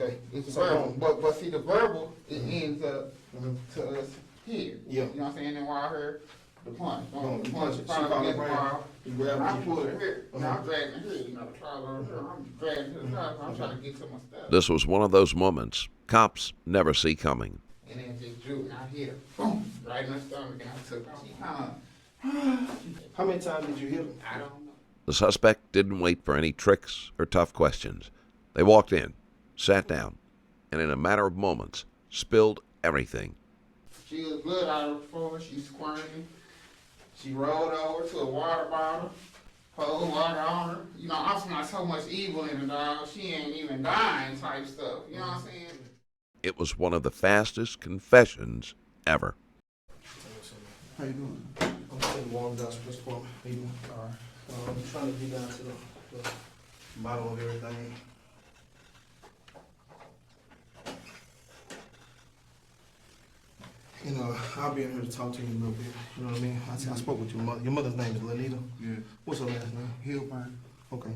Okay. It's So, verbal. But see, the verbal, it ends up to us here. Yeah. You know what I'm saying? And while I heard the punch. Boom, The you punch punch it. finally She against the called wall. you grab And I it. pull it here. Uh-huh. Now I'm dragging it here. You know, the trial over here. I'm dragging to the side. So I'm trying to get to my stuff. This was one of those moments cops never see coming. And then just drew it. And I hit her. Boom. Right in her stomach. And I took her. She kind of, How many times did you hit him? I don't know. The suspect didn't wait for any tricks or tough questions. They walked in, sat down, and in a matter of moments, spilled everything. She was blood out of her floor. She squirming. She rolled over to a water bottle, poured water on her. You know, I'm seeing so much evil in her, dog. She ain't even dying type stuff. You know what I'm saying? It was one of the fastest confessions ever. How you doing? I'm sitting warm down for this point. How you doing? All right. I'm trying to get down to the bottom of everything. You know, I'll be in here to talk to you a little bit. You know what I mean? I spoke with your mother. Your mother's name is Lenita. Yeah. What's her last name? Hillburn. Okay.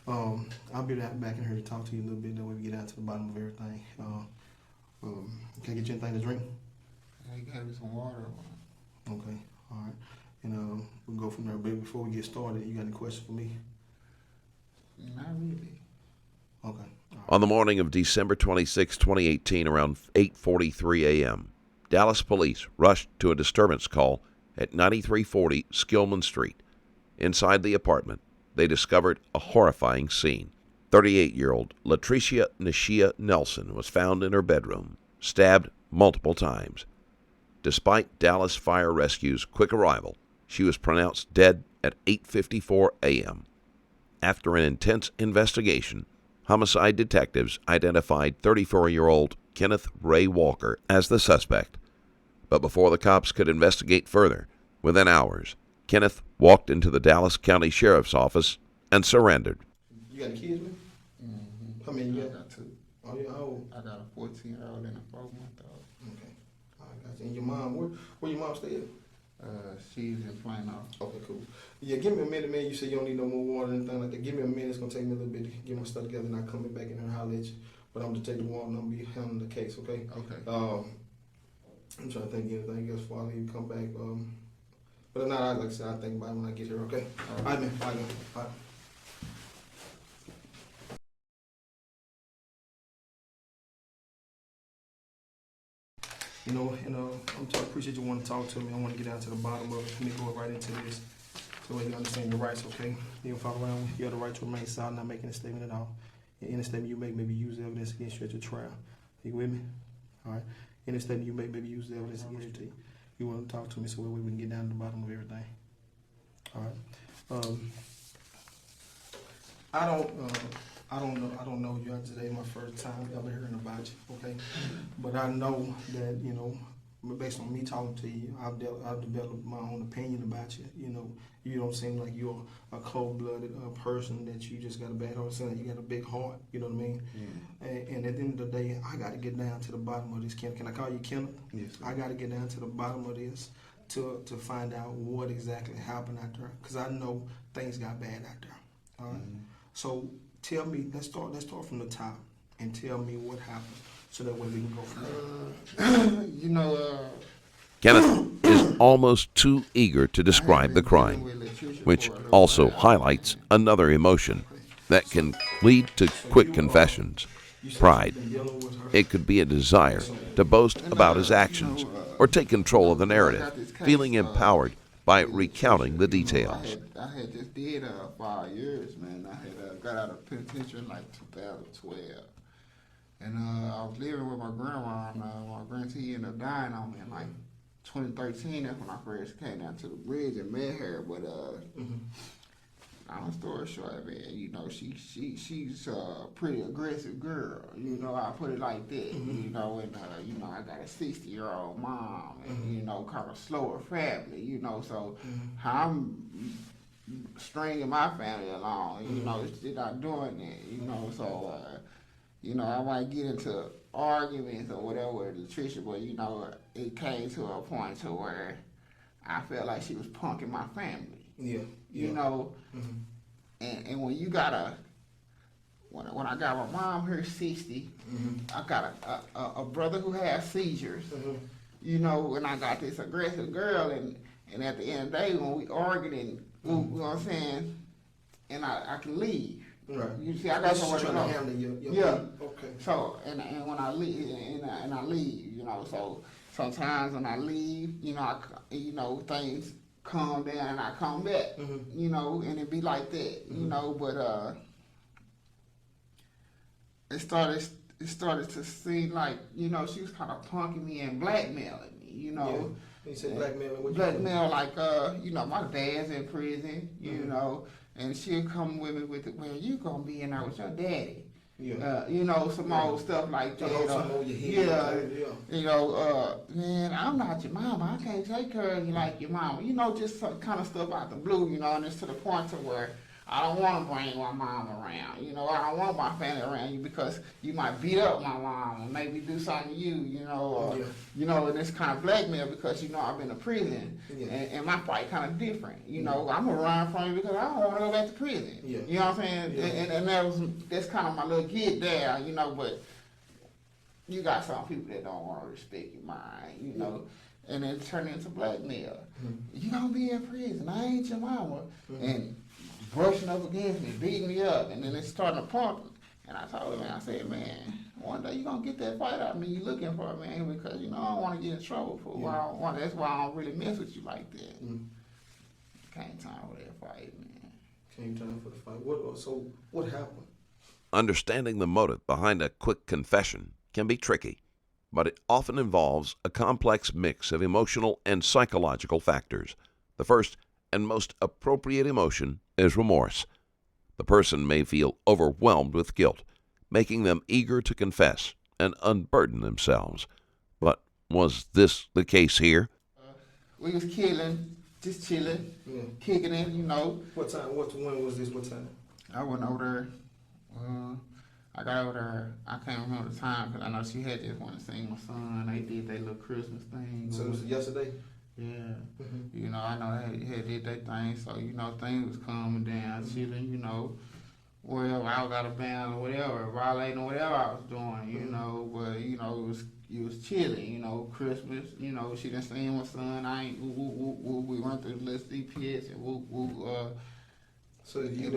I'll be back in here to talk to you a little bit. That way we get down to the bottom of everything. Can I get you anything to drink? You gotta be some water. Okay. All right. And we'll go from there. But before we get started, you got any questions for me? Not really. Okay. All right. On the morning of December 26, 2018, around 8:43 a.m., Dallas police rushed to a disturbance call at 9340 Skillman Street. Inside the apartment, they discovered a horrifying scene. 38-year-old Latrecia Neshea Nelson was found in her bedroom, stabbed multiple times. Despite Dallas Fire Rescue's quick arrival, she was pronounced dead at 8:54 a.m. After an intense investigation, homicide detectives identified 34-year-old Kenneth Ray Walker as the suspect. But before the cops could investigate further, within hours, Kenneth walked into the Dallas County Sheriff's Office and surrendered. You got any kids, man? Mm-hmm. How many you I got? got two. Oh, yeah. How old? I got a 14-year-old and a 4-month-old. Okay. All right, gotcha. And your mom, where your mom stay at? She's in Plano. Okay, cool. Yeah, give me a minute, man. You said you don't need no more water or anything like that. Give me a minute. It's going to take me a little bit to get my stuff together, and I'll come back in here and holler at you. But I'm going to take the water and I'm going to be handling the case, okay? Okay. I'm trying to think of anything else before I leave, come back. But if not, like I said, I'll think about it when I get here, okay? All right, man. All right, man. All right. You know, I appreciate you wanting to talk to me. I want to get down to the bottom of it. Let me go right into this so you understand your rights, okay? You don't follow around. You have the right to remain silent, not making a statement at all. Any statement you make may be used evidence against you at your trial. You with me? All right. Any statement you make may be used evidence against you. You want to talk to me so we can get down to the bottom of everything. All right. I don't know you. Today my first time ever hearing about you, okay? But I know that, you know, based on me talking to you, I've developed my own opinion about you. You know, you don't seem like you're a cold-blooded person that you just got a bad heart. It seems like you got a big heart, you know what I mean? Yeah. And at the end of the day, I got to get down to the bottom of this. Can I call you Kenneth? Yes, sir. I got to get down to the bottom of this to find out what exactly happened out there, because I know things got bad out there. All right. Mm-hmm. So tell me, let's start from the top and tell me what happened, so that way we can go from there. Kenneth is almost too eager to describe the crime, which also highlights another emotion that can lead to quick confessions: pride. It could be a desire to boast about his actions or take control of the narrative, feeling empowered by recounting the details. I had just did 5 years, man. I had got out of penitentiary in like 2012. And I was living with my grandma, and my grandtie ended up dying on me in like 2013. That's when I first came down to the bridge and met her. But long story short, man, you know, she's a pretty aggressive girl. You know, I put it like that. You know, and you know, I got a 60-year-old mom, and you know, kind of slower family. You know, so how I'm stringing my family along, you know, she's not doing that. You know, so you know, I might get into arguments or whatever with Latrecia, but you know, it came to a point to where I felt like she was punking my family. Yeah. You know, and when you got when I got my mom here 60, I got a brother who has seizures, you know, and I got this aggressive girl, and at the end of the day, when we argued, and you know what I'm saying, and I can leave. Right. You see, I got somewhere to go. handle your Yeah. Okay. So, and when I leave, and I leave, you know, so sometimes when I leave, you know, things calm down and I come back, you know, and it be like that, you know, but it started to seem like, you know, she was kind of punking me and blackmailing me, you know. Yeah. You said blackmailing? What Blackmail, like, you know, my dad's in prison, you know, and she'll come with me with it, well, you gonna be in there with your daddy. Yeah. You know, some old stuff like that. You know, man, I'm not your mama. I can't take care of you like your mama. You know, just some kind of stuff out the blue, you know, and it's to the point to where I don't want to bring my mom around. You know, I don't want my family around you because you might beat up my mom or maybe do something to you, you know, or, you know, and it's kind of blackmail because, you know, I've been to prison and my fight kind of different. You know, I'm going to run from you because I don't want to go back to prison. You know what I'm saying? And that's kind of my little get there, you know, but you got some people that don't want to respect your mind, you know, and it turned into blackmail. You going to be in prison. I ain't your mama. And brushing up against me, beating me up, and then it's starting to pump. And I told him, I said, man, one day you're going to get that fight out of me you looking for, man, because, you know, I don't want to get in trouble for it. That's why I don't really mess with you like that. Came time for that fight, man. Came time for the fight. So what happened? Understanding the motive behind a quick confession can be tricky, but it often involves a complex mix of emotional and psychological factors. The first and most appropriate emotion is remorse. The person may feel overwhelmed with guilt, making them eager to confess and unburden themselves. But was this the case here? We was just chilling, kicking it, you know. What time? When was this? What time? I went over there. I got over there. I can't remember the time because I know she had just wanted to see my son. They did their little Christmas thing. So it was yesterday? Yeah. You know, I know they had did their thing, so, you know, things was calming down, chilling, you know. Wherever I was out of bounds or whatever, violating or whatever I was doing, you know, but, you know, it was chilling, you know, Christmas, you know, she done seen my son, we went through the little CPS and So you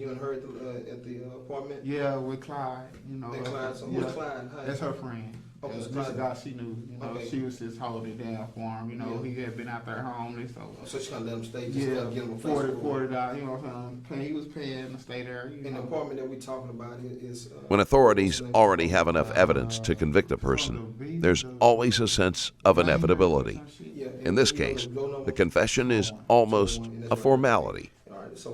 and her at the apartment? Yeah, with Clyde, you know. And Clyde, so who's Clyde? That's her friend. Okay, This guy she knew, you know, she was just holding it down for him, you know, he had been out there homeless, so she kind of let him stay, get him a place. $40, you know what I'm saying, he was paying to stay there, you know. And the apartment that we're talking about is... When authorities already have enough evidence to convict a person, there's always a sense of inevitability. In this case, the confession is almost a formality.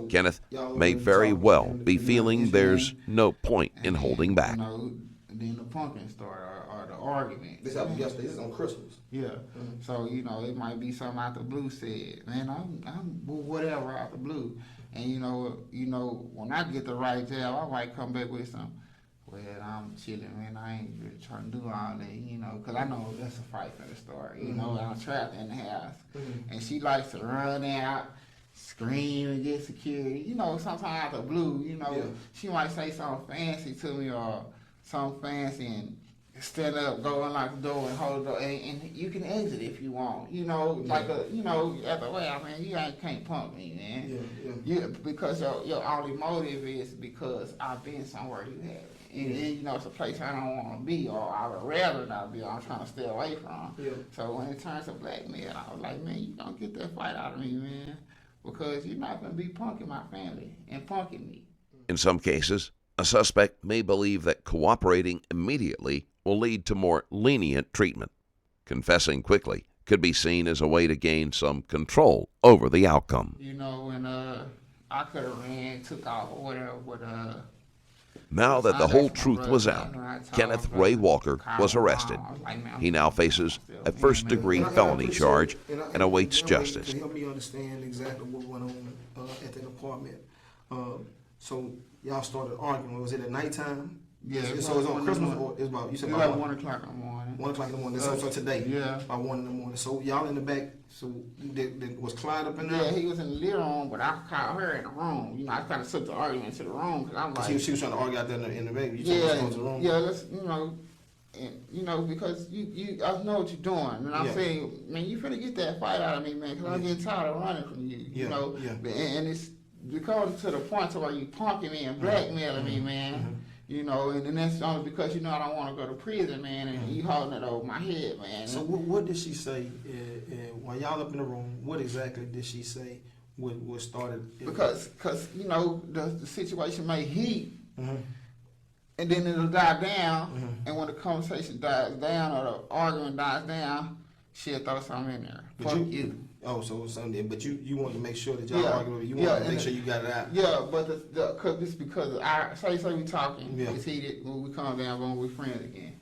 Kenneth may very well be feeling there's no point in holding back. Then the pumpkin started, or the argument. This happened yesterday. This is on Christmas. Yeah. So, you know, it might be something out the blue said, man, I'm whatever out the blue. And, you know, when I get the right job, I might come back with some, well, I'm chilling, man, I ain't really trying to do all that, you know, because I know that's a fight for the story. You know, I'm trapped in the house. And she likes to run out, scream and get security. You know, sometimes out the blue, you know, she might say something fancy to me or something fancy and stand up, go unlock the door and hold the door, and you can exit if you want. You know, like you know, either way, I mean, you can't pump me, man. Because your only motive is because I've been somewhere you haven't. And you know, it's a place I don't want to be, or I would rather not be, or I'm trying to stay away from. So when it turns to blackmail, I was like, man, you don't get that fight out of me, man, because you're not going to be punking my family and punking me. In some cases, a suspect may believe that cooperating immediately will lead to more lenient treatment. Confessing quickly could be seen as a way to gain some control over the outcome. You know, and I could have ran, took off, or whatever, but now that the whole truth was out, Kenneth Ray Walker was arrested. He now faces a first-degree felony charge and awaits justice. To help me understand exactly what went on at that apartment. So y'all started arguing. Was it at nighttime? Yeah. So it's on Christmas or it's about, you said It's about like 1 o'clock in the morning. 1 o'clock in the morning. So today, Yeah. about 1 in the morning. So y'all in the back. So was Clyde up in there? Yeah, he was in the living room, but I called her in the room. You know, I kind of took the argument to the room because I'm like, She was trying to argue out there in the baby. You told her to go to the room. yeah, let's, because I know what you're doing, and I'm saying, man, you finna get that fight out of me, man, because I'm getting tired of running from you, you know, and it's because to the point to where you punking me and blackmailing me, man. You know, and that's only because, I don't want to go to prison, man, and you holding it over my head, man. So what did she say while y'all up in the room? What exactly did she say? What started? Because the situation may heat, and then it'll die down, and when the conversation dies down or the argument dies down, she'll throw something in there. Fuck you. Oh, so it was something. But you wanted to make sure that y'all arguing. You wanted to make sure you got it out. Yeah, but cause it's because I say we talking, it's heated. When we calm down, boom, we friends again.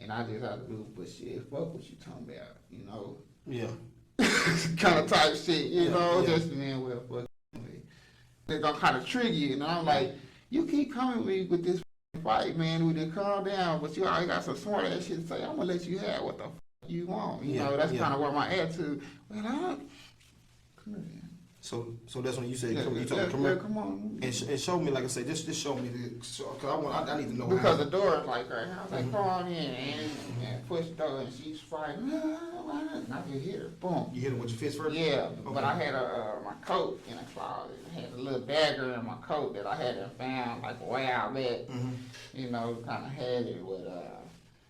And I just have to do, but shit, fuck what you talking about, Yeah. kind of type shit, just man, well, fuck. They're gonna kind of trigger you, and I'm like, you keep coming with me with this fight, man. We didn't calm down, but you always got some smart ass shit to say. I'm gonna let you have what the you want, that's kind of where my attitude. Well, come here, man. So that's when you said, come on. And show me, like I said, just show me because I need to know. Because the door is like right now. I was like, come on in and push the door, and she's fighting. And I can hear her. Boom. You hit her with your fist first? Yeah, but I had my coat in the closet. I had a little dagger in my coat that I hadn't found like a while back. Kind of had it with.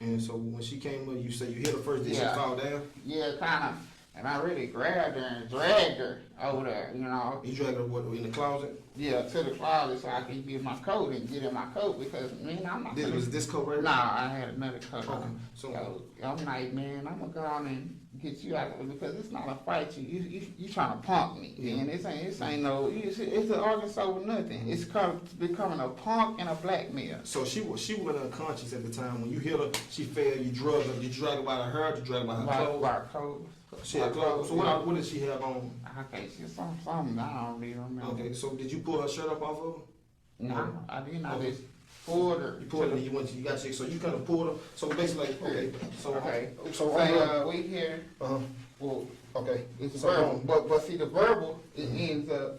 And so when she came up, you said you hit her first. Did she fall down? Yeah, kind of. And I really grabbed her and dragged her over there, You dragged her in the closet? Yeah, to the closet so I could get my coat and get in my coat because, man, I'm not. Was this coat right here? Nah, I had another coat Okay. on. So I'm like, man, I'm gonna go on and get you out of it because it's not a fight. You trying to punk me, man. This ain't no. It's an argument over nothing. It's becoming a punk and a blackmail. So she was unconscious at the time when you hit her. She fell. You drug her. You drag her by her hair. You drag her by her clothes. By her clothes. She had clothes. So what did she have on? Okay, she something I don't really remember. Okay, so did you pull her shirt up off of her? No, I didn't. I just pulled her. You pulled her. You got you. So you kind of pulled her. So basically, okay. So we here. Well, okay. It's verbal, but see the verbal it ends up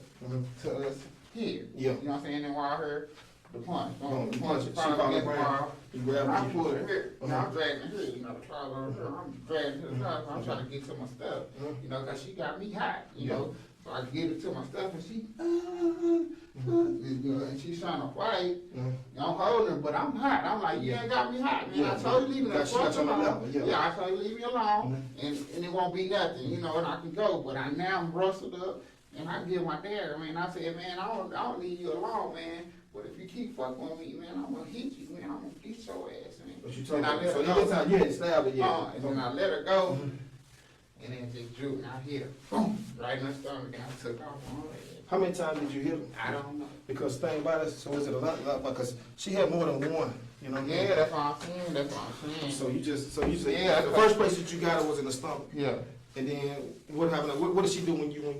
to us here. Yeah. You know what I'm saying? And while her the punch, the punch, she found the ground. You grabbed I her. pulled her here. I'm dragging her here. The closet over here. I'm dragging to the side. So I'm trying to get to my stuff. Cause she got me hot. So I get it to my stuff, and she, and she's trying to fight. I'm holding her, but I'm hot. I'm like, you ain't got me hot, man. I told you leave me alone. I told you leave me alone, and it won't be nothing, and I can go. But now I'm rustled up, and I give my dad, man. I said, man, I don't leave you alone, man. But if you keep fucking with me, man, I'm gonna hit you, man. I'm gonna beat your ass, man. But you told her. So you hadn't stabbed her yet. And then I let her go. And then just drew, and I hit her, boom, right in the stomach, and I took off on her head. How many times did you hit her? I don't know. Because the thing about it, so is it a lot, because she had more than one, Yeah, that's what I'm saying, So you said, Yeah, the first place that you got her was in the stomach. Yeah. And then what happened? What did she do when you?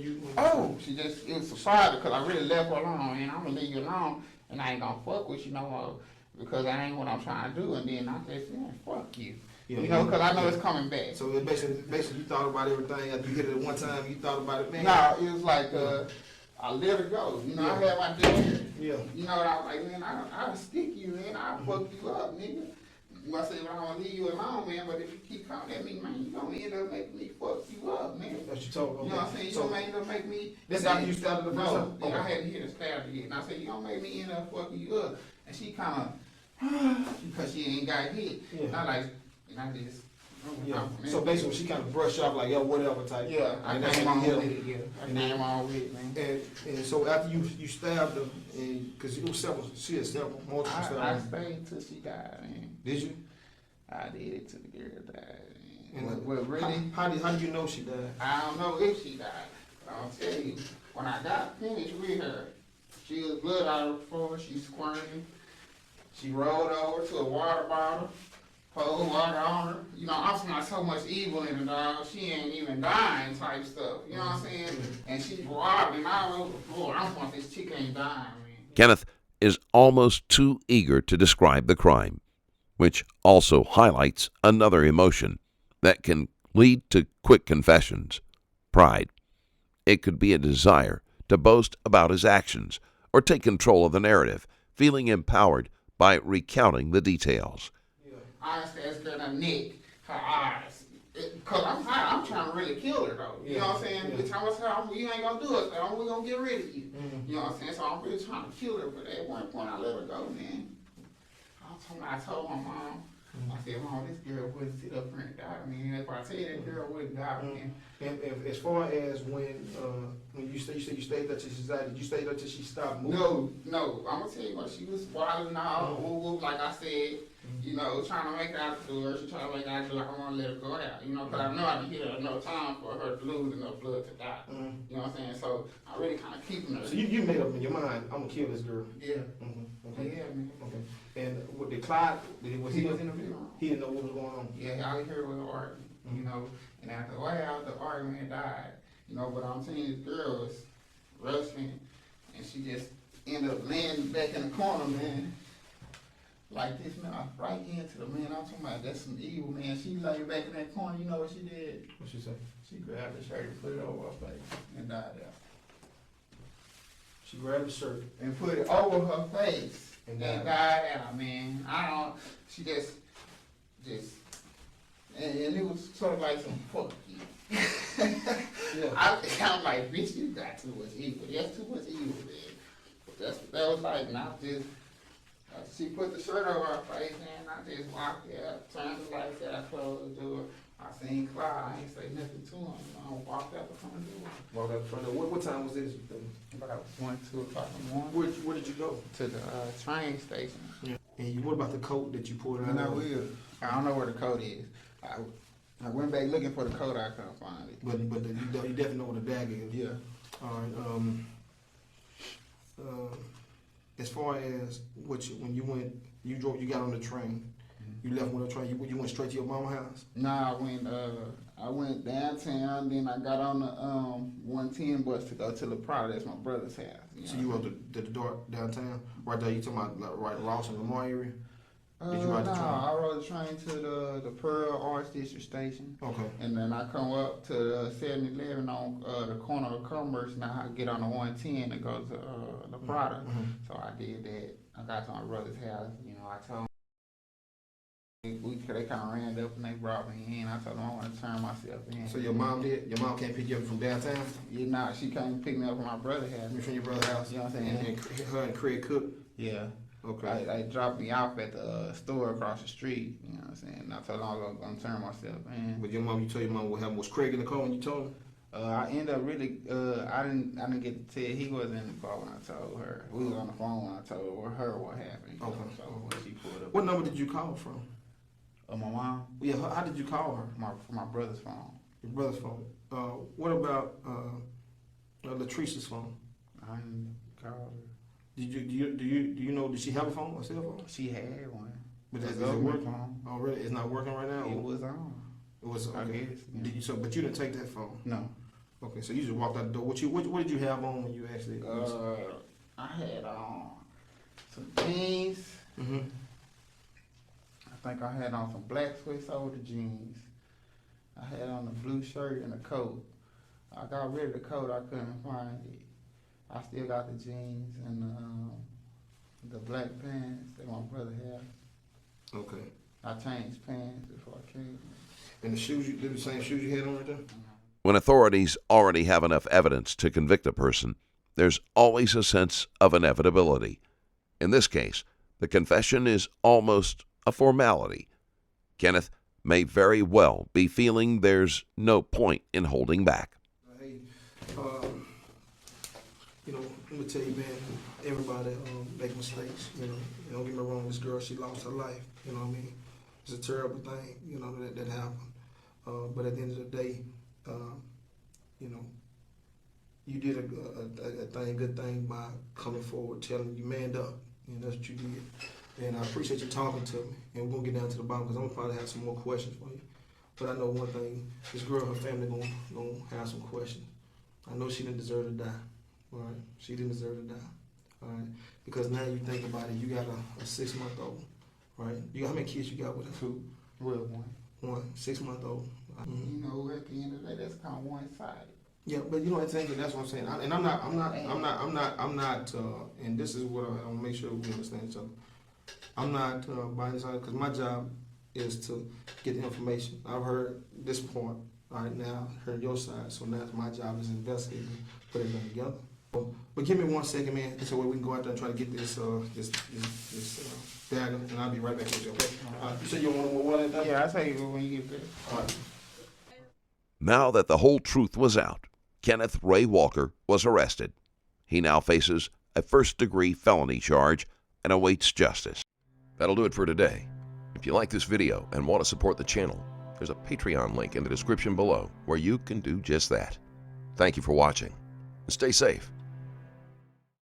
She just, it was subsided, because I really left her alone, and I'm going to leave you alone, and I ain't going to fuck with you no more, because that ain't what I'm trying to do, and then I said, man, fuck you. Because I know it's coming back. So it basically you thought about everything after you hit it at one time. You thought about it, man. No, it was like I let her go. I had my dad. Yeah. I was like, man, I'll stick you, man. I'll fuck you up, nigga. I said, well, I don't leave you alone, man. But if you keep coming at me, man, you gonna end up making me fuck you up, man. That's what you told her. You know what I'm saying? You gonna end up making me. That's after you started the first time. I hadn't hit a stab yet, and I said, you gonna make me end up fucking you up. And she kind of, because she ain't got hit. Yeah. And I just. Yeah. So basically, she kind of brushed off like, yo, whatever type. Yeah, I came on with it. Yeah, I came on with it, man. And so after you stabbed her, because it was she had multiple stabs. I stayed till she died, man. Did you? I did it till the girl died, man. And well, really? How did you know she died? I don't know if she died. But I'll tell you, when I got finished with her, she was blood out of the floor. She squirming. She rolled over to a water bottle. Poured water on her. I'm seeing so much evil in her, dog. She ain't even dying type stuff. You know what I'm saying? And she's wobbling all over the floor. I'm like, this chick ain't dying, man. Kenneth, is almost too eager to describe the crime, which also highlights another emotion that can lead to quick confessions: pride. It could be a desire to boast about his actions or take control of the narrative, feeling empowered by recounting the details. I understand her neck, her eyes. Cause I'm hot, I'm trying to really kill her though. You know what I'm saying? Bitch, I'm gonna say, you ain't gonna do it, so we gonna get rid of you. You know what I'm saying? So I'm really trying to kill her, but at one point I let her go, man. I told my mom, I said, Mom, this girl wouldn't sit up here and die. I mean, if I tell you that girl wouldn't die, man. And as far as when you said you stayed there till she died, did you stay there till she stopped moving? No. I'm gonna tell you what, she was wilding out, woo, like I said. You know, trying to make it out the door. She trying to make it out the door like I want to let her go out. You know, because I know I didn't hit her enough time for her to lose enough blood to die. You know what I'm saying? So I really kind of keeping her. So you made up in your mind, I'm gonna kill this girl. Yeah. Okay. Yeah, man. Okay. And what did Clyde? He was in the room. He didn't know what was going on. Yeah, all he heard was an argument. You know, and after a while, the argument died. You know, but I'm seeing this girl was rushing, and she just ended up laying back in the corner, man. Like this, man, I right into the man. I'm talking about that's some evil, man. She lay back in that corner. You know what she did? What she say? She grabbed the shirt and put it over her face and died there. She grabbed the shirt and put it over her face and died out, man. She just, and it was sort of like some fuck you. Yeah. I'm like, bitch, you got too much evil. That's too much evil, man. But that was like, not just. She put the shirt over her face, and I just walked out, turned the lights out, closed the door. I seen Clyde, I ain't say nothing to him. I walked out the front door. Walked out the front door. What time was this? About 1, 2 o'clock in the morning. Where did you go? To the train station. Yeah. And what about the coat that you pulled out? I don't know where the coat is. I went back looking for the coat, I couldn't find it. But you definitely know where the bag is. Yeah. All right. As far as when you got on the train, you left on the train. You went straight to your mama's house. Nah, I went downtown. Then I got on the 110 bus to go to Latrecia. That's my brother's house. So you went to the door downtown, right there. You talking about right Ross and Lamar area? Did you ride the train? I rode the train to the Pearl Arts District Station. Okay. And then I come up to the 7-Eleven on the corner of Commerce, and I get on the 110 to go to Latrecia. So I did that. I got to my brother's house. You know, I told him they kind of ran up and they brought me in. I told them I want to turn myself in. So your mom did? Your mom can't pick you up from downtown? Yeah, nah, she came pick me up from my brother's house. From your brother's house? You know what I'm saying? And her and Craig Cook? Yeah. Okay. They dropped me off at the store across the street. You know what I'm saying? And I told them I was going to turn myself in. But you told your mom what happened. Was Craig in the car when you told him? I ended up really, I didn't get to tell. He wasn't in the car when I told her. We was on the phone when I told her what happened. Okay. So when she pulled up. What number did you call from? My mom? Yeah, how did you call her? From my brother's phone. Your brother's phone. What about Latrecia's phone? I didn't call her. Do you know? Did she have a phone, a cell phone? She had one. But That's is it working? phone. Oh, really? It's not working right now. It was on. It was. Okay. I guess. Yeah. Did you? But you didn't take that phone. No. Okay, so you just walked out the door. What did you have on when you actually? I had on some jeans. I think I had on some black Swiss over the jeans. I had on a blue shirt and a coat. I got rid of the coat. I couldn't find it. I still got the jeans and the black pants that my brother had. Okay. I changed pants before I came. And the shoes, they're the same shoes you had on right there? When authorities already have enough evidence to convict a person, there's always a sense of inevitability. In this case, the confession is almost a formality. Kenneth may very well be feeling there's no point in holding back. Hey, let me tell you, man, everybody make mistakes, Don't get me wrong, this girl, she lost her life, you know what I mean? It's a terrible thing, that happened. But at the end of the day, you did a good thing by coming forward, telling you manned up, that's what you did. And I appreciate you talking to me, and we're gonna get down to the bottom because I'm gonna probably have some more questions for you. But I know one thing: this girl, her family, gonna have some questions. I know she didn't deserve to die. All right, she didn't deserve to die. all right? Because now you think about it, you got a 6-month-old, right? You got how many kids you got with her? 2, well, 1. 1, 6-month-old. You know, at the end of the day, that's kind of one-sided. Yeah, but you know what I'm saying? That's what I'm saying. I'm not, and this is what I want to make sure we understand each other. I'm not buying this out because my job is to get the information. I've heard this point, all right, now, heard your side, so now my job is to investigate and put everything together. But give me 1 second, man, so we can go out there and try to get this data, and I'll be right back with you, okay? You said you want more water at that? Yeah, I'll tell you when you get there. All right. Now that the whole truth was out, Kenneth Ray Walker was arrested. He now faces a first-degree felony charge and awaits justice. That'll do it for today. If you like this video and want to support the channel, there's a Patreon link in the description below where you can do just that. Thank you for watching. Stay safe.